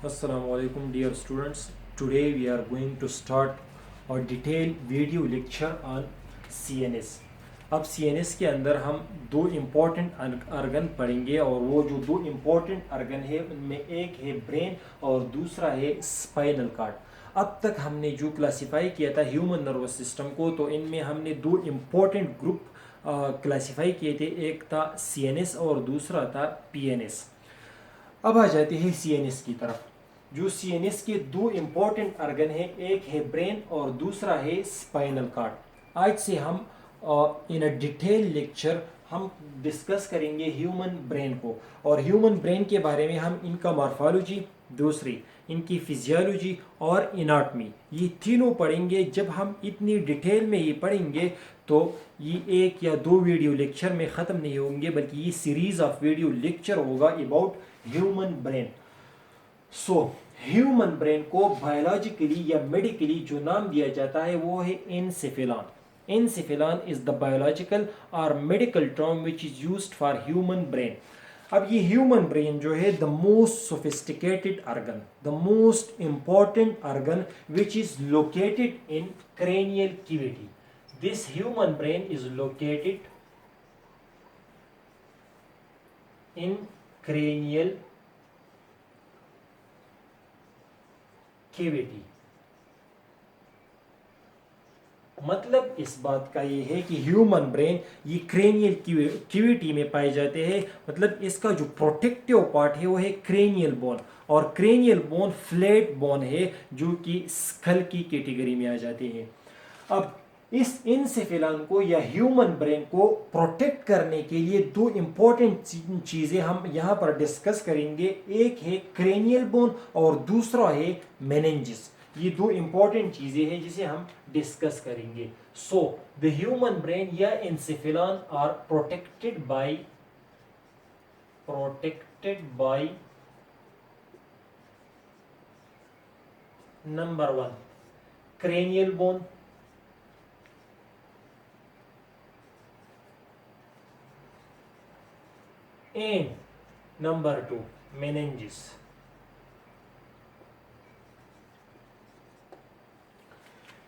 Assalamu alaikum dear students. Today we are going to start a detailed video lecture on CNS. अब CNS के अंदर हम दो important organ पढ़ेंगे और वो जो दो इम्पॉर्टेंट अर्गन है उनमें एक है ब्रेन और दूसरा है स्पाइनल कार्ड। अब तक हमने जो क्लासिफाई किया था ह्यूमन नर्वस सिस्टम को, तो इनमें हमने दो इम्पॉर्टेंट ग्रुप क्लासिफाई किए थे, एक था CNS और दूसरा था PNS। अब आ जाते हैं CNS की तरफ। जो CNS के दो इम्पॉर्टेंट अर्गन है, एक है ब्रेन और दूसरा है स्पाइनल कार्ड। आज से हम इन अ डिटेल लेक्चर हम डिस्कस करेंगे ह्यूमन ब्रेन को, और ह्यूमन ब्रेन के बारे में हम इनका मॉर्फोलॉजी, दूसरी इनकी फिजियोलॉजी और इनाटमी, ये तीनों पढ़ेंगे। जब हम इतनी डिटेल में ये पढ़ेंगे तो ये एक या दो वीडियो लेक्चर में ख़त्म नहीं होंगे, बल्कि ये सीरीज़ ऑफ वीडियो लेक्चर होगा about human brain. So human brain को बायोलॉजिकली या मेडिकली जो नाम दिया जाता है वो है एनसेफेलॉन। एनसेफेलॉन इज द बायोलॉजिकल और medical term which is used for human brain. अब ये ह्यूमन ब्रेन जो है the most sophisticated organ, the most important organ which is located in cranial cavity. This human brain is located in cranial cavity. मतलब इस बात का ये है कि ह्यूमन ब्रेन ये क्रेनियल क्यूविटी में पाए जाते हैं। मतलब इसका जो प्रोटेक्टिव पार्ट है वो है क्रेनियल बोन, और क्रेनियल बोन फ्लैट बोन है जो कि स्कल की कैटेगरी में आ जाते हैं। अब इस इंसेफेलॉन को या ह्यूमन ब्रेन को प्रोटेक्ट करने के लिए दो इंपॉर्टेंट चीजें हम यहाँ पर डिस्कस करेंगे। एक है क्रेनियल बोन और दूसरा है मेनिंजिस। ये दो इंपॉर्टेंट चीजें हैं जिसे हम डिस्कस करेंगे। सो द ह्यूमन ब्रेन या encephalon are protected by number one cranial bone, and number two meninges.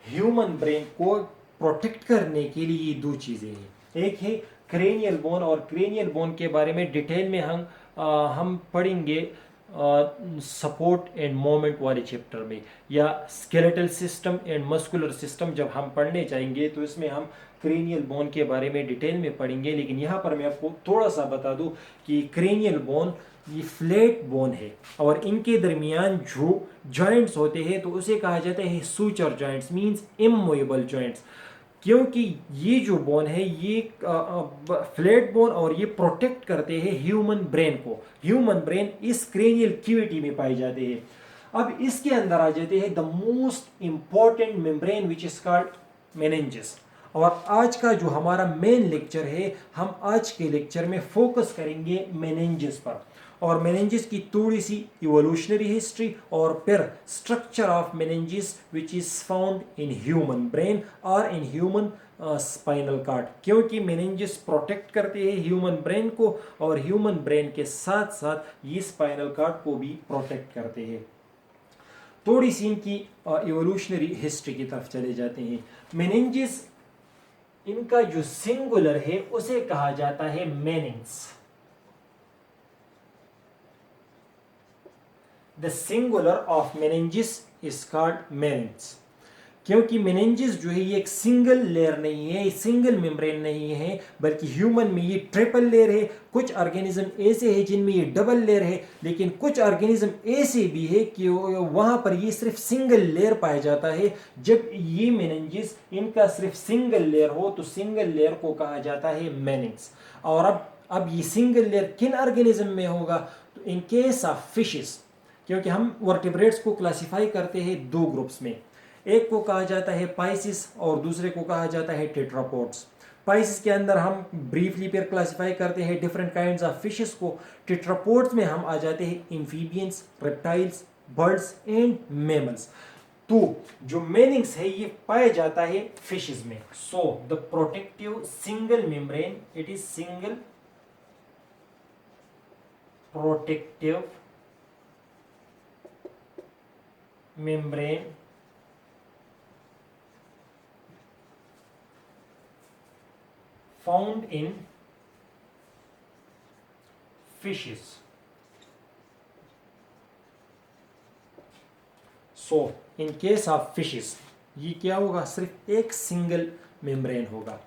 Human brain को प्रोटेक्ट करने के लिए ये दो चीजें हैं, एक है क्रेनियल बोन, और क्रेनियल बोन के बारे में डिटेल में हम पढ़ेंगे सपोर्ट एंड मोमेंट वाले चैप्टर में, या skeletal system and muscular system जब हम पढ़ने जाएंगे तो इसमें हम क्रेनियल बोन के बारे में डिटेल में पढ़ेंगे। लेकिन यहाँ पर मैं आपको थोड़ा सा बता दूं कि क्रेनियल बोन ये फ्लैट बोन है, और इनके दरमियान जो जॉइंट्स होते हैं तो उसे कहा जाता है suture joints, means immovable joints. क्योंकि ये जो बोन है ये फ्लैट बोन, और ये प्रोटेक्ट करते हैं ह्यूमन ब्रेन को। ह्यूमन ब्रेन इस क्रेनियल क्यूविटी में पाए जाते हैं। अब इसके अंदर आ जाते हैं the most important membrane which is called meninges. और आज का जो हमारा मेन लेक्चर है, हम आज के लेक्चर में फोकस करेंगे मेनिंजेस पर, और मेनिंजेस की थोड़ी सी इवोल्यूशनरी हिस्ट्री, और फिर structure of meninges which is found in human brain और इन ह्यूमन स्पाइनल कार्ड। क्योंकि मेनिंजेस प्रोटेक्ट करते हैं ह्यूमन ब्रेन को, और ह्यूमन ब्रेन के साथ साथ ये स्पाइनल कार्ड को भी प्रोटेक्ट करते हैं। थोड़ी सी इनकी इवोल्यूशनरी हिस्ट्री की तरफ चले जाते हैं। मेनिंजेस, इनका जो सिंगुलर है उसे कहा जाता है meninx. The singular of meninges is called meninx. क्योंकि मेनिंजिस जो है ये एक सिंगल लेयर नहीं है, सिंगल मेम्ब्रेन नहीं है, बल्कि ह्यूमन में ये ट्रिपल लेयर है। कुछ ऑर्गेनिज्म ऐसे हैं जिनमें ये डबल लेयर है, लेकिन कुछ ऑर्गेनिज्म ऐसे भी है कि वहां पर ये सिर्फ सिंगल लेयर पाया जाता है। जब ये मेनिंजिस इनका सिर्फ सिंगल लेयर हो तो सिंगल लेयर को कहा जाता है मेनिंग्स। और अब ये सिंगल लेयर किन ऑर्गेनिज्म में होगा? तो इन केस ऑफ फिशेस, क्योंकि हम वर्टिब्रेट्स को क्लासिफाई करते हैं दो ग्रुप्स में, एक को कहा जाता है पाइसिस और दूसरे को कहा जाता है टेट्रापोड्स। पाइसिस के अंदर हम ब्रीफली पर क्लासिफाई करते हैं डिफरेंट काइंड्स ऑफ फिशेस को। टेट्रापोड्स में हम आ जाते हैं amphibians, reptiles, birds and mammals. तो जो मेनिंग्स है ये पाया जाता है फिशेस में। So the protective single membrane, it is single protective membrane found in fishes. So in case of fishes ये क्या होगा, सिर्फ एक सिंगल मेम्ब्रेन होगा।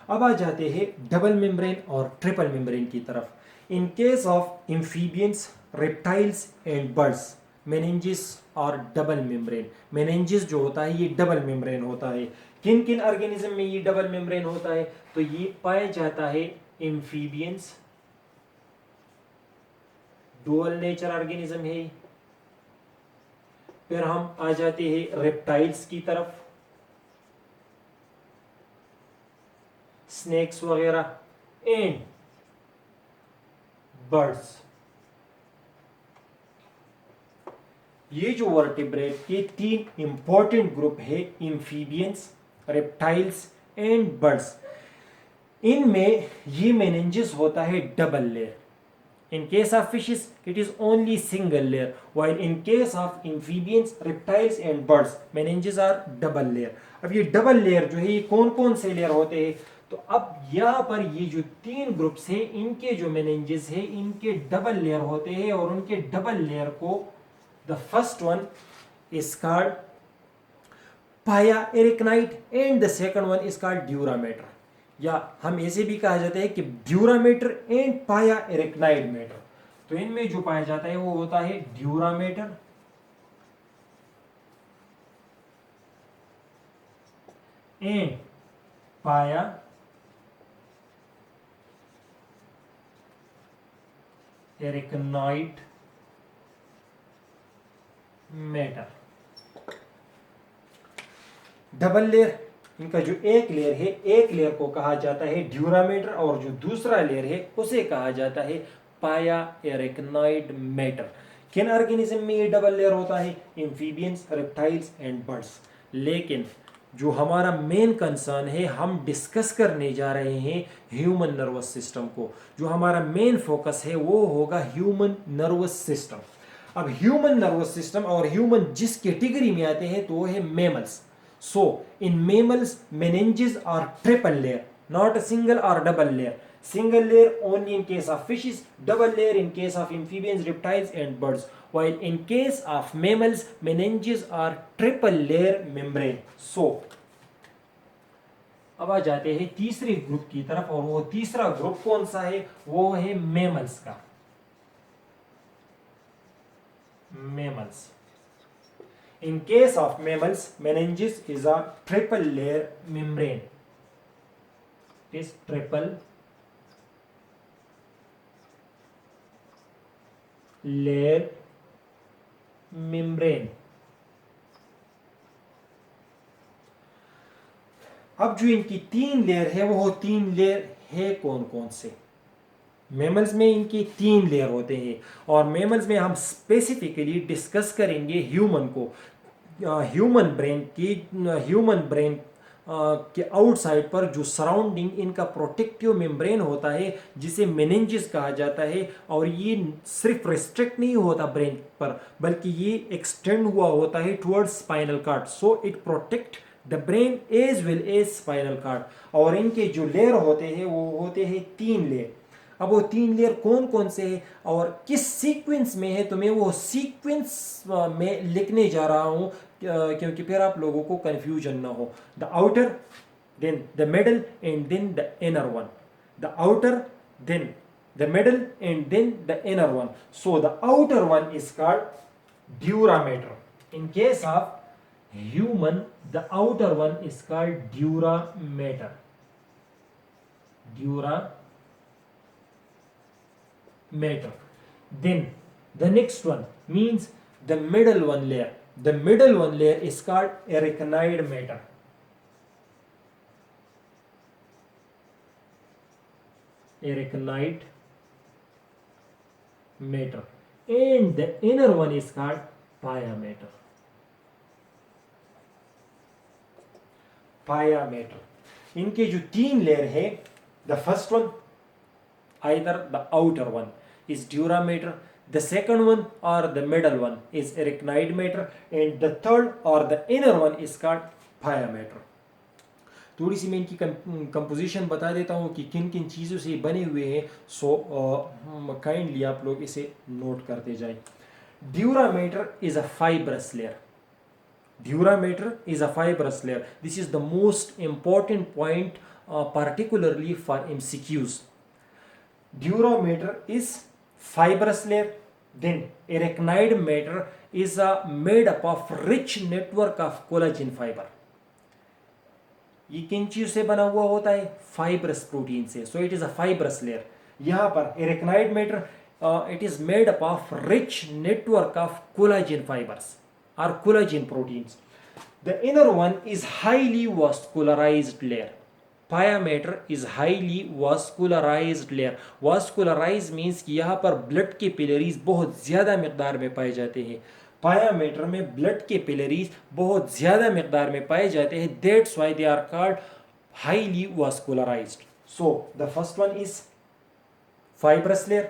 अब आ जाते हैं डबल मेम्ब्रेन और ट्रिपल मेम्ब्रेन की तरफ। इन case of amphibians, reptiles and birds, meninges और डबल मेम्ब्रेन। मेनिंजिस जो होता है ये डबल मेम्ब्रेन होता है। किन किन ऑर्गेनिज्म में ये डबल मेम्ब्रेन होता है, तो ये पाया जाता है एम्फीबियंस, डुअल नेचर ऑर्गेनिज्म है। फिर हम आ जाते हैं रेप्टाइल्स की तरफ, स्नेक्स वगैरह, एंड बर्ड्स। ये जो वर्टिब्रेट के तीन इंपॉर्टेंट ग्रुप है, एम्फीबियंस, रेप्टाइल्स एंड बर्ड्स, इनमें ये मेनिंजिस होता है double layer. In case of fishes, it is only single layer, while in case of amphibians, reptiles and birds, meninges are double layer. अब ये double layer जो है ये कौन कौन से लेयर होते हैं, तो अब यहाँ पर ये जो तीन ग्रुप्स हैं इनके जो मेनिंजेस है इनके डबल लेयर होते हैं, और उनके डबल लेयर को the first one is called pia arachnoid and the second one is called dura mater, या हम ऐसे भी कहा जाता है कि ड्यूरामेटर एंड पाया एरिकनाइड मेटर। तो इनमें जो पाया जाता है वो होता है ड्यूरामेटर एंड पाया एरिकनाइड मेटर। डबल लेयर, इनका जो एक लेयर है, एक लेयर को कहा जाता है ड्यूरामेटर, और जो दूसरा लेयर है उसे कहा जाता है पाया एरिकनाइड मेटर। किन ऑर्गेनिज्म में ये डबल लेयर होता है, एम्फीबियंस, रेप्टाइल्स एंड बर्ड्स। लेकिन जो हमारा मेन कंसर्न है, हम डिस्कस करने जा रहे हैं ह्यूमन नर्वस सिस्टम को। जो हमारा मेन फोकस है वो होगा ह्यूमन नर्वस सिस्टम। अब ह्यूमन नर्वस सिस्टम और ह्यूमन जिस कैटेगरी में आते हैं तो वो है mammals. So in mammals, meninges are triple layer, not a single or double layer. Single layer only in case of fishes, double layer in case of amphibians, reptiles and birds. While in case of mammals, meninges are triple layer membrane. So अब आ जाते हैं तीसरे group की तरफ, और वो तीसरा ग्रुप कौन सा है, वो है मेमल्स का। Mammals, in case of mammals, meninges is a triple layer membrane. It is triple layer membrane. अब जो इनकी तीन लेयर है वो तीन लेयर है कौन कौन से। मेमल्स में इनके तीन लेयर होते हैं, और मेमल्स में हम स्पेसिफिकली डिस्कस करेंगे ह्यूमन को। ह्यूमन ब्रेन के आउटसाइड पर जो सराउंडिंग इनका प्रोटेक्टिव मेम्ब्रेन होता है जिसे मेनिंजेस कहा जाता है, और ये सिर्फ रिस्ट्रिक्ट नहीं होता ब्रेन पर, बल्कि ये एक्सटेंड हुआ होता है towards spinal cord. So it protect the brain as well as spinal cord. और इनके जो लेयर होते हैं वो होते हैं तीन लेयर। अब वो तीन लेयर कौन कौन से हैं और किस सीक्वेंस में है, तो मैं वो सीक्वेंस में लिखने जा रहा हूं क्योंकि फिर आप लोगों को कंफ्यूजन ना हो। The outer, then the middle and then the inner one. The outer, then the middle and then the inner one. So the outer one is called dura mater. In case of human the outer one is called dura mater. Matter. Then the next one means the middle one layer. The middle one layer is called arachnoid matter. Arachnoid matter. And the inner one is called pia matter. Pia matter. इनके जो तीन layer है, the first one, either the outer one is durameter, The second one or the middle one is arachnoid matter, and the third or the inner one is called pia matter. थोड़ी सी मैं इनकी composition बता देता हूँ कि किन किन चीज़ों से बने हुए हैं. सो काइंडली आप लोग इसे नोट करते जाएं. Dura mater is a fibrous layer. Dura matter is a fibrous layer. This is the most important point, particularly for MCQs. Dura matter is fibrous layer. Then arachnoid matter is made up of rich network of collagen fiber. ये किन चीज से बना हुआ होता है? Fibrous protein से. So it is a fibrous layer. यहाँ पर arachnoid matter it is made up of rich network of collagen fibers or collagen proteins. The inner one is highly vascularized layer. Pia matter is highly vascularized layer. Vascularized means कि यहाँ पर blood के पिलरीज बहुत ज़्यादा मकदार में पाए जाते हैं. पाया मेटर में ब्लड के पिलरीज बहुत ज़्यादा मकदार में पाए जाते हैं. That's why they are called highly vascularized. So the first one is fibrous layer.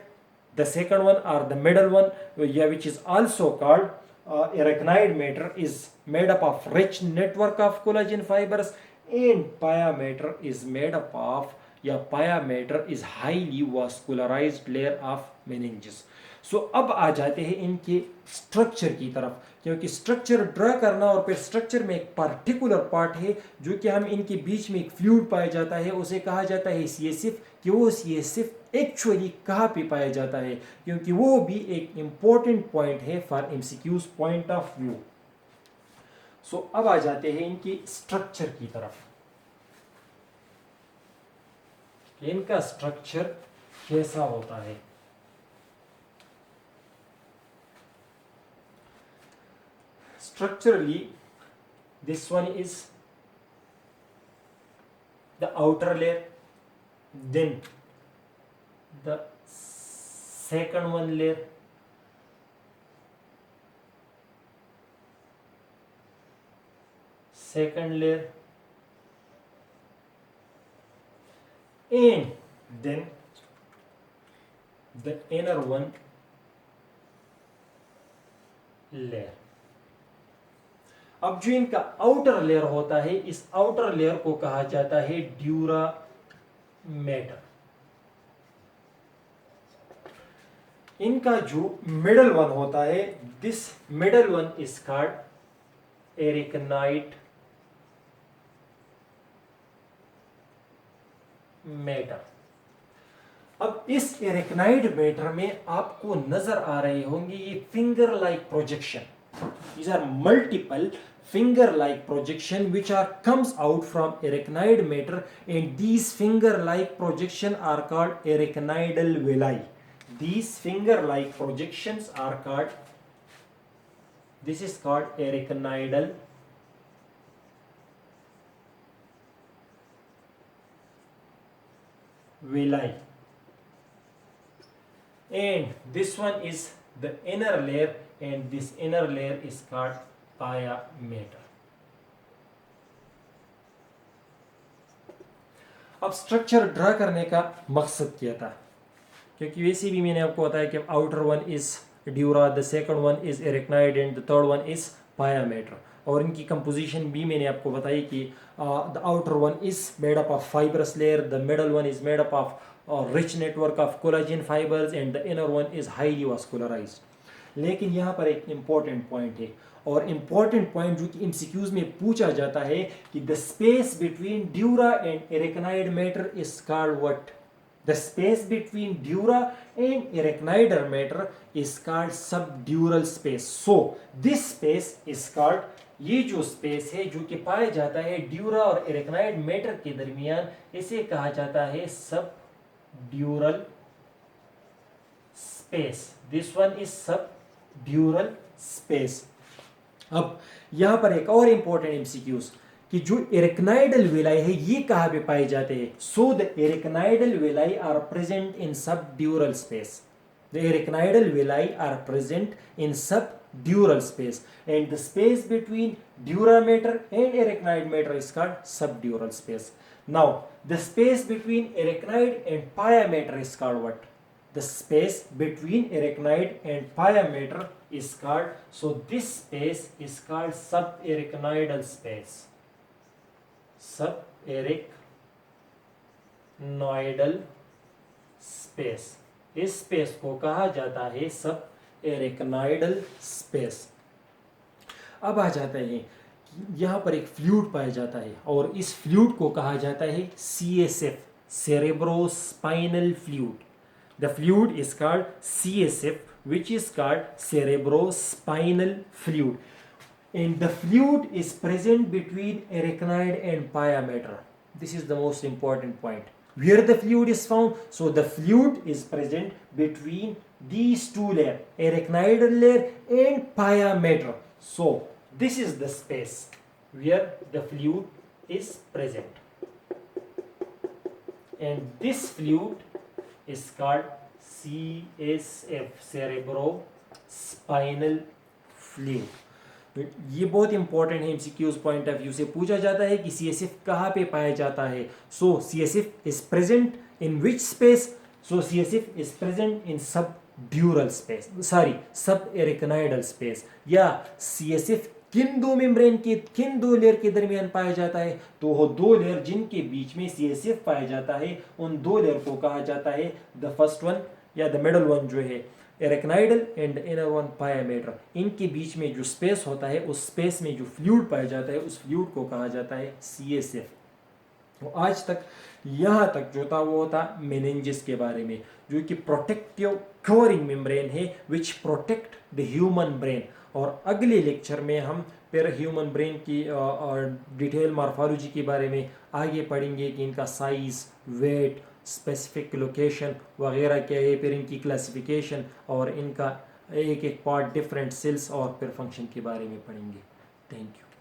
The second one or the middle one, which is also called arachnoid matter, is made up of rich network of collagen fibers, and pia matter is made up of pia matter is highly vascularized layer of meninges. सो अब आ जाते हैं इनके structure की तरफ, क्योंकि structure draw करना और फिर स्ट्रक्चर में एक पर्टिकुलर पार्ट है जो कि हम इनके बीच में एक फ्लूइड पाया जाता है, उसे कहा जाता है सीएसएफ. कि वो सीएसएफ एक्चुअली कहाँ पे पाया जाता है, क्योंकि वो भी एक इंपॉर्टेंट पॉइंट है for MCQs point of view. So अब आ जाते हैं इनकी स्ट्रक्चर की तरफ. इनका स्ट्रक्चर कैसा होता है. Structurally, this one is the outer layer, then the second one layer, and then the inner one layer. अब जो इनका आउटर लेयर होता है, इस आउटर लेयर को कहा जाता है ड्यूरा मैटर. इनका जो मिडल वन होता है, this middle one is called arachnoid mater. अब इस एरिकनाइट मैटर में आपको नजर आ रहे होंगे ये finger like projection. These are multiple finger-like projection which comes out from arachnoid matter, and these finger-like projection are called arachnoidal villi. These finger-like projections are called. This is called arachnoidal villi, and this one is the inner layer, and this inner layer is called pia matter. अब structure draw करने का मकसद क्या था, क्योंकि वैसे भी मैंने आपको बताया कि outer one is dura, the second one is arachnoid and the third one is pia mater. और इनकी कंपोजिशन भी मैंने आपको बताई कि the outer one is made up of fibrous layer, the middle one is made up of rich network of collagen fibres, and the inner one is highly vascularised. लेकिन यहाँ पर एक इम्पॉर्टेंट पॉइंट है, और इम्पॉर्टेंट पॉइंट जो कि MCQs में पूछा जाता है कि the space between dura and arachnoid mater is called what. The space between dura and arachnoid mater is called subdural space. So this space is called, ये जो स्पेस है जो कि पाया जाता है ड्यूरा और एरिकनाइड मैटर के दरमियान, इसे कहा जाता है subdural space. This one is subdural space. अब यहां पर एक और इंपॉर्टेंट एमसीक्यूज कि जो एरिकनाइडल विलाई है ये कहां पे पाए जाते हैं. So the arachnoidal villi are present in subdural space. The arachnoidal villi are present in subdural space, and the space between dura mater and arachnoid mater is called subdural space. Now the space between arachnoid and pia mater is called what. the space between arachnoid and pia mater is called, so this space is called subarachnoidal space. Subarachnoidal space, इस space को कहा जाता है subarachnoidal space. अब आ जाता है यहाँ पर एक फ्लूइड पाया जाता है और इस फ्लूइड को कहा जाता है CSF, cerebrospinal fluid. The fluid is called CSF, which is called cerebrospinal fluid. And the fluid is present between arachnoid and pia mater. This is the most important point. Where the fluid is found? So the fluid is present between these two layers, arachnoidal layer and pia mater. So this is the space where the fluid is present. And this fluid is called CSF, cerebrospinal fluid. ये बहुत important है, MCQs point of view से पूछा जाता है कि CSF कहाँ पे पाया जाता है. So CSF is present in which space? So CSF is present in subdural space, sorry subarachnoidal space. या CSF किन दो मेम्ब्रेन के, किन दो लेयर के दरमियान पाया जाता है? तो वो दो लेयर जिनके बीच में CSF पाया जाता है, उन दो लेयर को कहा जाता है द फर्स्ट वन या द मिडल वन जो है एरेक्नोइडल एंड इनर वन पाया मेटर. इनके बीच में जो स्पेस होता है, उस स्पेस में जो फ्लूइड पाया जाता है, उस फ्लूइड को कहा जाता है CSF. तो आज तक यहाँ तक जो था वो था मेनिंजेस के बारे में, जो कि प्रोटेक्टिव कवरिंग मेम्ब्रेन है विच प्रोटेक्ट द ह्यूमन ब्रेन. और अगले लेक्चर में हम फिर ह्यूमन ब्रेन की डिटेल मॉर्फोलॉजी के बारे में आगे पढ़ेंगे कि इनका साइज, वेट, स्पेसिफिक लोकेशन वगैरह क्या है, फिर इनकी क्लासिफिकेशन और इनका एक एक पार्ट डिफरेंट सेल्स और फिर फंक्शन के बारे में पढ़ेंगे. Thank you.